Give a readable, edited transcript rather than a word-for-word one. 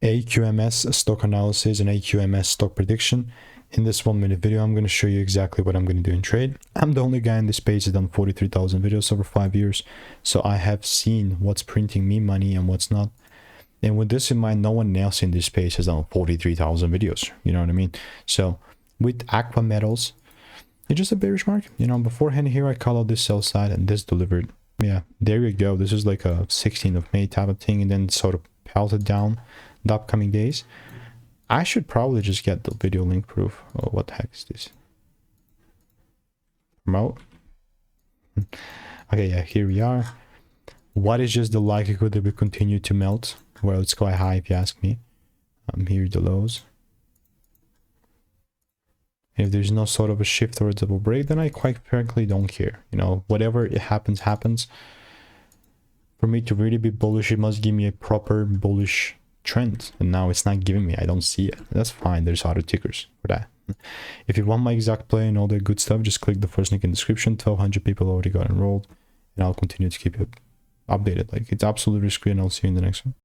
AQMS stock analysis and AQMS stock prediction. In this 1 minute video, I'm going to show you exactly what I'm going to do in trade. I'm the only guy in this page that's done 43,000 videos over 5 years. So I have seen what's printing me money and what's not. And with this in mind, no one else in this space has done 43,000 videos. You know what I mean? So with Aqua metals, it's just a bearish market. You know, beforehand here, I call out this sell side and this delivered. Yeah, there you go. This is like a 16th of May type of thing, and then sort of pelted down the upcoming days. I should probably just get the video link proof. Oh, what the heck is this? Promote. Okay, yeah, here we are. What is just the likelihood that we continue to melt? Well, it's quite high if you ask me. Here are the lows. If there's no sort of a shift or a double break, then I quite frankly don't care. You know, whatever it happens, happens. For me to really be bullish, it must give me a proper bullish trend. And now it's not giving me. I don't see it. That's fine. There's other tickers for that. If you want my exact play and all that good stuff, just click the first link in the description. 1,200 people already got enrolled. And I'll continue to keep you updated. Like, it's absolutely risk-free, and I'll see you in the next one.